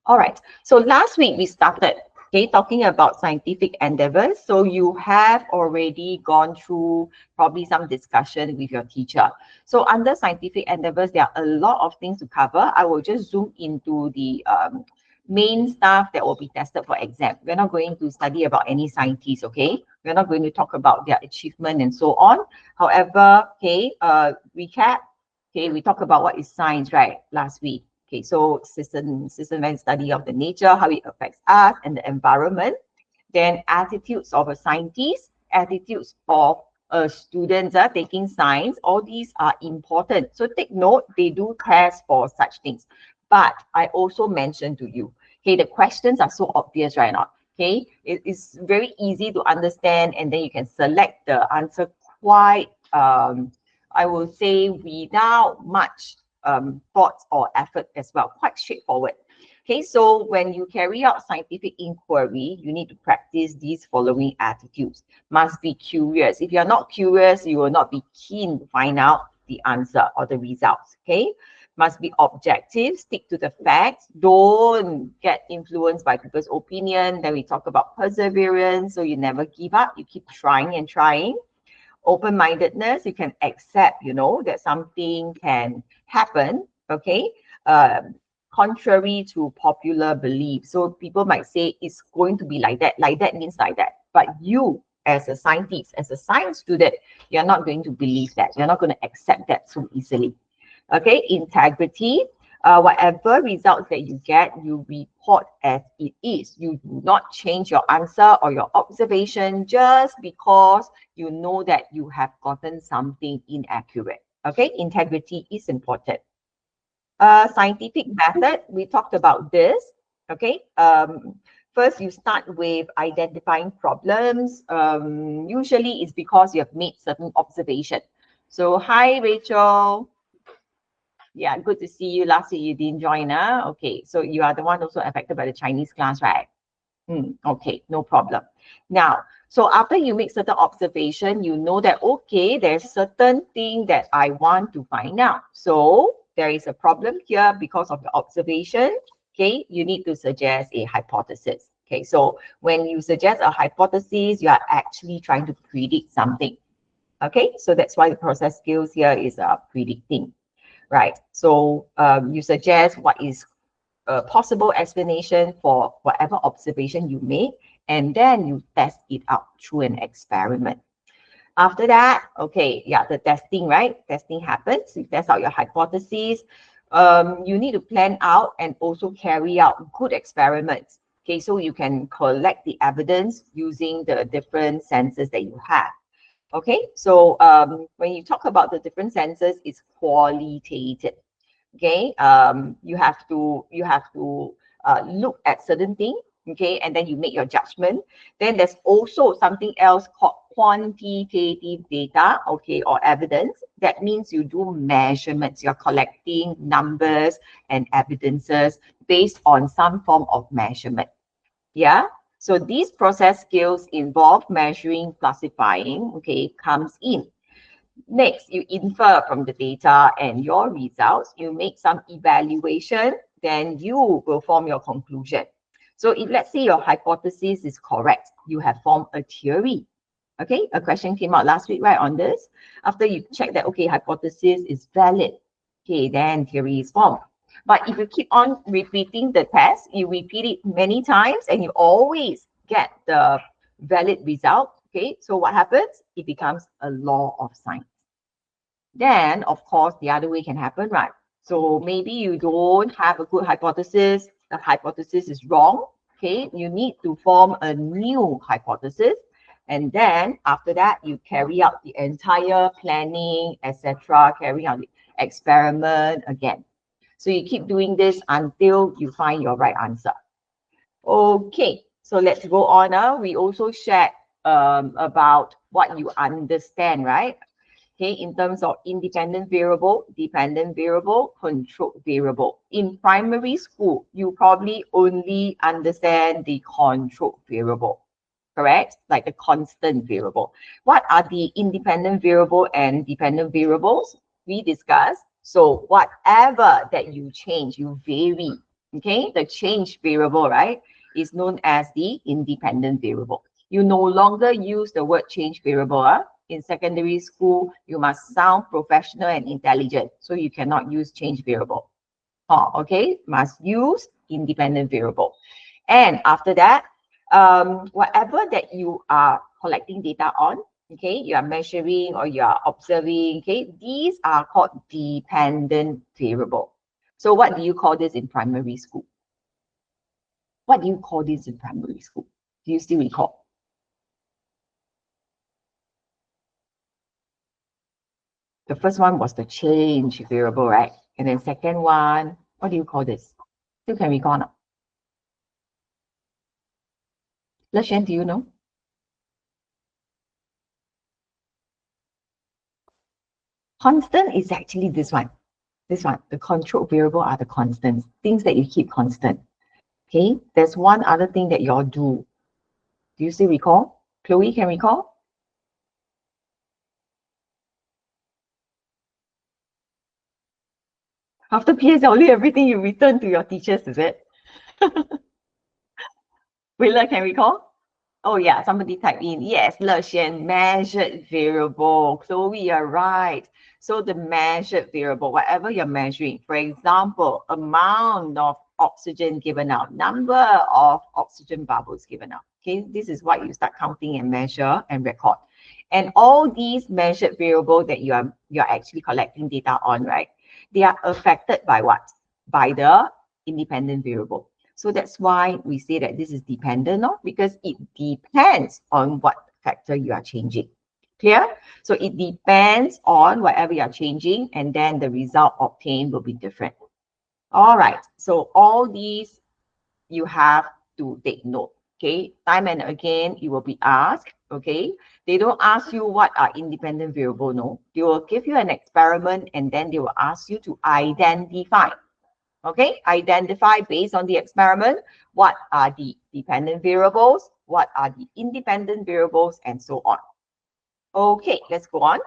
All right. So last week we started, okay, talking about scientific endeavors. So you have already gone through probably some discussion with your teacher. So under scientific endeavors, there are a lot of things to cover. I will just zoom into the main stuff that will be tested for exam. We're not going to study about any scientists, okay? We're not going to talk about their achievement and so on. However, okay, recap. Okay, we talked about what is science, right, last week. Okay, so systematic study of the nature, how it affects us and the environment. Then attitudes of a scientist, attitudes of students taking science, all these are important. So take note, they do test for such things. But I also mentioned to you, okay, the questions are so obvious right now. Okay, it is very easy to understand, and then you can select the answer quite, I will say, without much thoughts or effort as well, quite straightforward. Okay, so when you carry out scientific inquiry, you need to practice these following attitudes. Must be curious. If you're not curious, you will not be keen to find out the answer or the results. Okay, must be objective, stick to the facts, don't get influenced by people's opinion. Then we talk about perseverance, so you never give up, you keep trying and trying. Open-mindedness, you can accept, that something can happen, okay, contrary to popular belief. So people might say it's going to be like that. Like that means like that. But you, as a scientist, as a science student, you're not going to believe that. You're not going to accept that so easily. Okay, integrity. Whatever results that you get, you report as it is. You do not change your answer or your observation just because you know that you have gotten something inaccurate. Okay, integrity is important. Scientific method, we talked about this. Okay, first you start with identifying problems. Usually it's because you have made certain observation. So hi Rachel. Yeah, good to see you. Last week you didn't join, okay, so you are the one also affected by the Chinese class, right? Okay, no problem. Now, so after you make certain observation, you know that, okay, there's certain thing that I want to find out. So there is a problem here because of the observation. Okay, you need to suggest a hypothesis. Okay, so when you suggest a hypothesis, you are actually trying to predict something. Okay, so that's why the process skills here is predicting. Right. So you suggest what is a possible explanation for whatever observation you make, and then you test it out through an experiment. After that, okay, yeah, the testing, right? Testing happens. You test out your hypotheses. You need to plan out and also carry out good experiments. Okay, so you can collect the evidence using the different senses that you have. Okay, so when you talk about the different senses, it's qualitative. Okay, you have to look at certain things. Okay, and then you make your judgment. Then there's also something else called quantitative data. Okay, or evidence. That means you do measurements. You're collecting numbers and evidences based on some form of measurement. Yeah. So these process skills involve measuring, classifying, okay, comes in. Next, you infer from the data and your results. You make some evaluation, then you will form your conclusion. So if let's say your hypothesis is correct, you have formed a theory. Okay, a question came out last week, right, on this. After you check that, okay, hypothesis is valid, okay, then theory is formed. But if you keep on repeating the test, you repeat it many times and you always get the valid result, okay, so what happens? It becomes a law of science. Then, of course, the other way can happen, right? So maybe you don't have a good hypothesis, the hypothesis is wrong, okay? You need to form a new hypothesis. And then after that, you carry out the entire planning, etc., carry out the experiment again. So you keep doing this until you find your right answer. Okay, so let's go on now. We also shared about what you understand, right? Okay, in terms of independent variable, dependent variable, controlled variable. In primary school, you probably only understand the controlled variable, correct? Like the constant variable. What are the independent variable and dependent variables? We discussed. So whatever that you change, you vary, Okay, the change variable, right, is known as the independent variable. You no longer use the word change variable. In secondary school, you must sound professional and intelligent, so you cannot use change variable. Okay, must use independent variable. And after that, whatever that you are collecting data on, okay, you are measuring or you are observing, okay, these are called dependent variable. So what do you call this in primary school? What do you call this in primary school? Do you still recall? The first one was the change variable, right? And then second one, what do you call this? Still can recall now? Leshan, do you know? Constant is actually this one. This one, the control variable are the constants, things that you keep constant. Okay, there's one other thing that y'all do. Do you still recall? Chloe can recall? After PSLE, everything you return to your teachers, is it? Willa can recall? Oh yeah, somebody type in. Yes, Lexian, measured variable. Chloe, you're right. So the measured variable, whatever you're measuring, for example, amount of oxygen given out, number of oxygen bubbles given out. Okay, this is what you start counting and measure and record. And all these measured variable that you're actually collecting data on, right? They are affected by what? By the independent variable. So that's why we say that this is dependent, no? Because it depends on what factor you are changing. Clear? So it depends on whatever you are changing, and then the result obtained will be different. All right. So all these you have to take note. Okay. Time and again, you will be asked. Okay. They don't ask you what are independent variable. No. They will give you an experiment and then they will ask you to identify. Okay, identify based on the experiment what are the dependent variables, what are the independent variables, and so on. Okay, let's go on.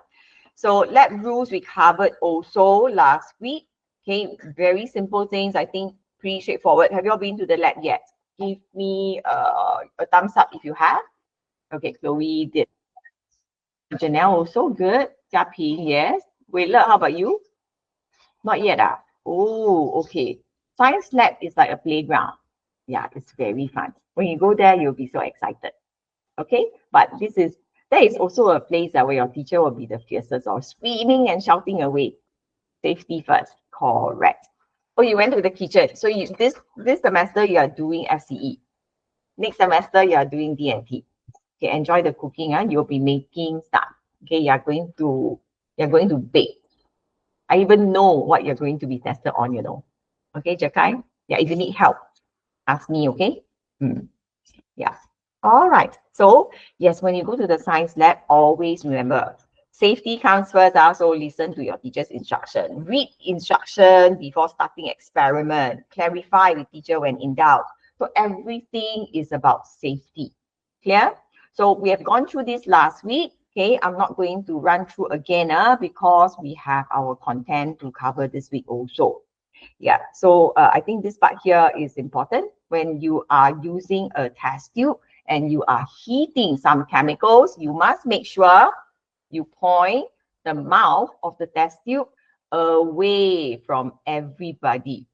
So lab rules we covered also last week. Okay, very simple things. I think pretty straightforward. Have you all been to the lab yet? Give me a thumbs up if you have. Okay, Chloe did. Janelle also good. Jia Ping, yes. Wait, how about you? Not yet. Oh, okay. Science lab is like a playground. Yeah, it's very fun. When you go there, you'll be so excited. Okay, but there is also a place where your teacher will be the fiercest or screaming and shouting away. Safety first. Correct. Oh, you went to the kitchen. So this semester you are doing FCE. Next semester you are doing D&T. Okay, enjoy the cooking. You'll be making stuff. Okay, you're going to bake. I even know what you're going to be tested on, Okay, Jakai? Yeah, if you need help, ask me, okay? Yeah. All right. So, yes, when you go to the science lab, always remember, safety comes first. So listen to your teacher's instruction. Read instruction before starting experiment. Clarify with teacher when in doubt. So everything is about safety. Clear? So we have gone through this last week. Okay, I'm not going to run through again because we have our content to cover this week also. Yeah, so I think this part here is important. When you are using a test tube and you are heating some chemicals, you must make sure you point the mouth of the test tube away from everybody.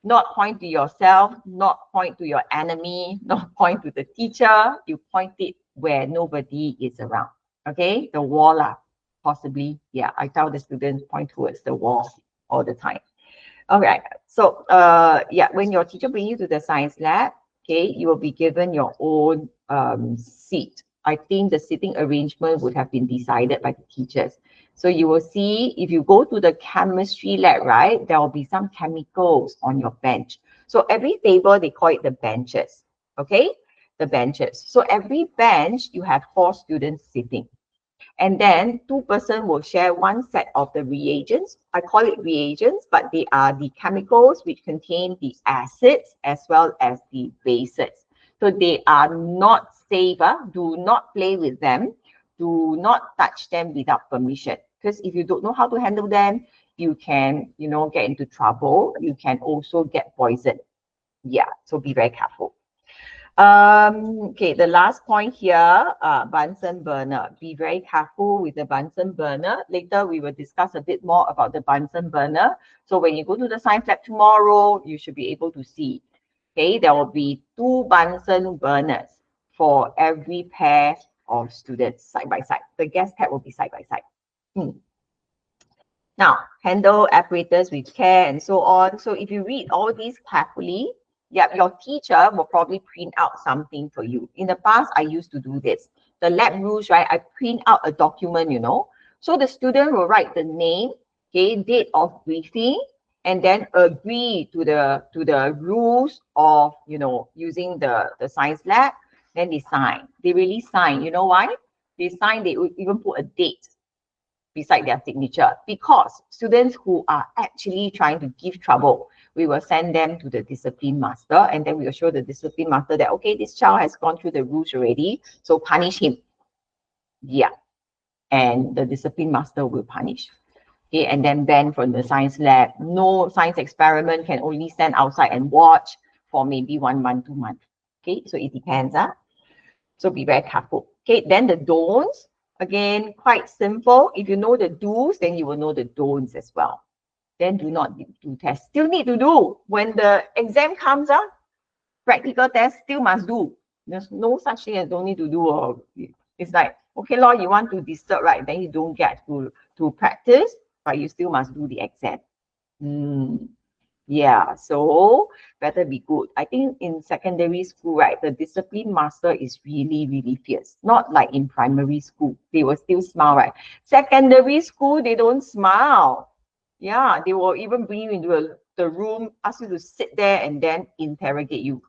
Not point to yourself, not point to your enemy, not point to the teacher. You point it where nobody is around. Okay, the wall, possibly. Yeah, I tell the students point towards the wall all the time. All right. So, yeah, when your teacher brings you to the science lab, okay, you will be given your own seat. I think the sitting arrangement would have been decided by the teachers. So you will see if you go to the chemistry lab, right, there will be some chemicals on your bench. So every table, they call it the benches, okay? The benches. So every bench, you have 4 students sitting. And then 2 person will share one set of the reagents. I call it reagents, but they are the chemicals which contain the acids as well as the bases. So they are not safe. Do not play with them. Do not touch them without permission. Because if you don't know how to handle them, you can, get into trouble. You can also get poisoned. Yeah, so be very careful. Okay, the last point here, Bunsen burner. Be very careful with the Bunsen burner. Later, we will discuss a bit more about the Bunsen burner. So when you go to the science lab tomorrow, you should be able to see. Okay, there will be 2 Bunsen burners for every pair of students side by side. The gas tap will be side by side. Now, handle apparatus with care and so on. So if you read all these carefully, yeah, your teacher will probably print out something for you. In the past, I used to do this. The lab rules, right? I print out a document, you know. So the student will write the name, okay, date of briefing, and then agree to the rules of, you know, using the science lab. Then they sign. They really sign. You know why? They sign, they would even put a date beside their signature, because students who are actually trying to give trouble, we will send them to the discipline master, and then we will show the discipline master that, okay, this child has gone through the rules already, so punish him. Yeah, and the discipline master will punish. Okay, and then ban from the science lab. No science experiment, can only stand outside and watch for maybe 1 month, 2 months. Okay, so it depends. So be very careful. Okay, then the don'ts. Again, quite simple. If you know the do's, then you will know the don'ts as well. Then do not do tests. Still need to do. When the exam comes up, practical test still must do. There's no such thing as don't need to do. Or it's like, okay, Lord, you want to disturb, right? Then you don't get to practice, but you still must do the exam. Yeah, so better be good. I think in secondary school, right, the discipline master is really, really fierce. Not like in primary school. They will still smile, right? Secondary school, they don't smile. Yeah, they will even bring you into the room, ask you to sit there and then interrogate you.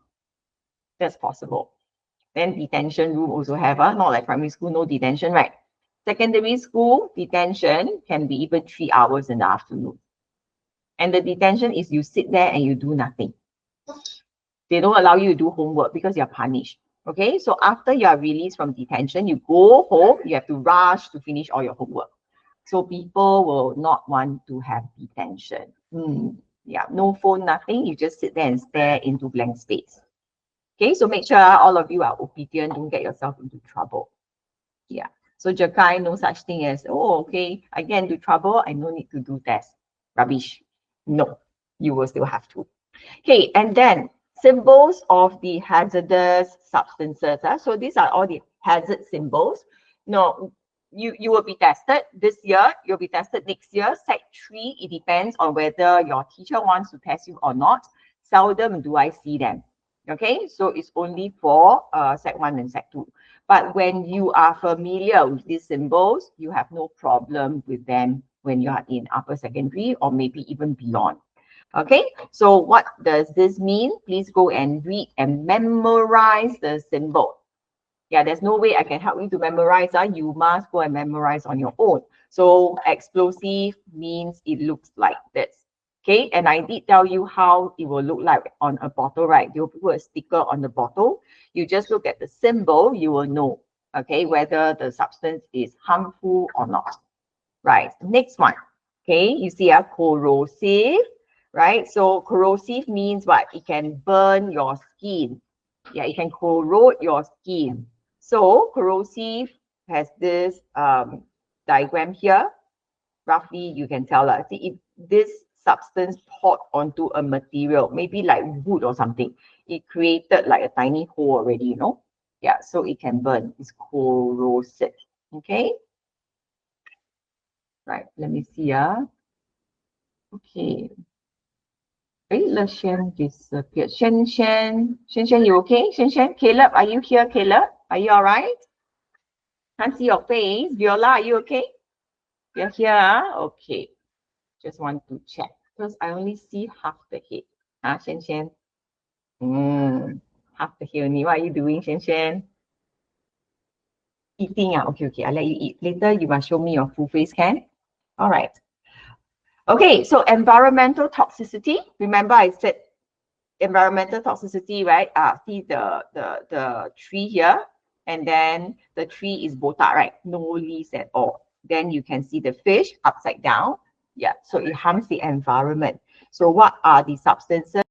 That's possible. Then detention room also have, not like primary school, no detention, right? Secondary school, detention can be even 3 hours in the afternoon. And the detention is you sit there and you do nothing. They don't allow you to do homework because you're punished. Okay, so after you are released from detention, you go home, you have to rush to finish all your homework. So people will not want to have detention. Yeah, no phone, nothing. You just sit there and stare into blank space. Okay, so make sure all of you are obedient. Don't get yourself into trouble. Yeah. So Jakai, no such thing as, oh, okay, I get into trouble, I no need to do tests. Rubbish. No, you will still have to. Okay, and then symbols of the hazardous substances. So these are all the hazard symbols. No, you will be tested this year, you'll be tested next year. Sec 3, it depends on whether your teacher wants to test you or not. Seldom do I see them. Okay, so it's only for Sec 1 and Sec 2. But when you are familiar with these symbols, you have no problem with them when you are in upper secondary or maybe even beyond. Okay, so what does this mean? Please go and read and memorize the symbol. Yeah, there's no way I can help you to memorize. You must go and memorize on your own. So explosive means it looks like this. Okay, and I did tell you how it will look like on a bottle, right? You'll put a sticker on the bottle. You just look at the symbol, you will know, okay, whether the substance is harmful or not. Right, next one. Okay, you see a corrosive, right? So corrosive means what? It can burn your skin. Yeah, it can corrode your skin. So corrosive has this diagram here. Roughly, you can tell. See, if this substance poured onto a material, maybe like wood or something, it created like a tiny hole already, you know? Yeah, so it can burn. It's corrosive. Okay? Right, let me see. Okay. Hey, Leshan disappeared. Shen, you okay? Shen, Caleb, are you here, Caleb? Are you all right? Can't see your face. Viola, are you okay? You're here? Okay. Just want to check because I only see half the head. Shen. Half the head only. What are you doing, Shen? Eating. Okay. I'll let you eat. Later, you must show me your full face, can? All right. Okay, so environmental toxicity. Remember I said environmental toxicity, right? See the tree here, and then the tree is botak, right? No leaves at all. Then you can see the fish upside down. Yeah, so it harms the environment. So what are the substances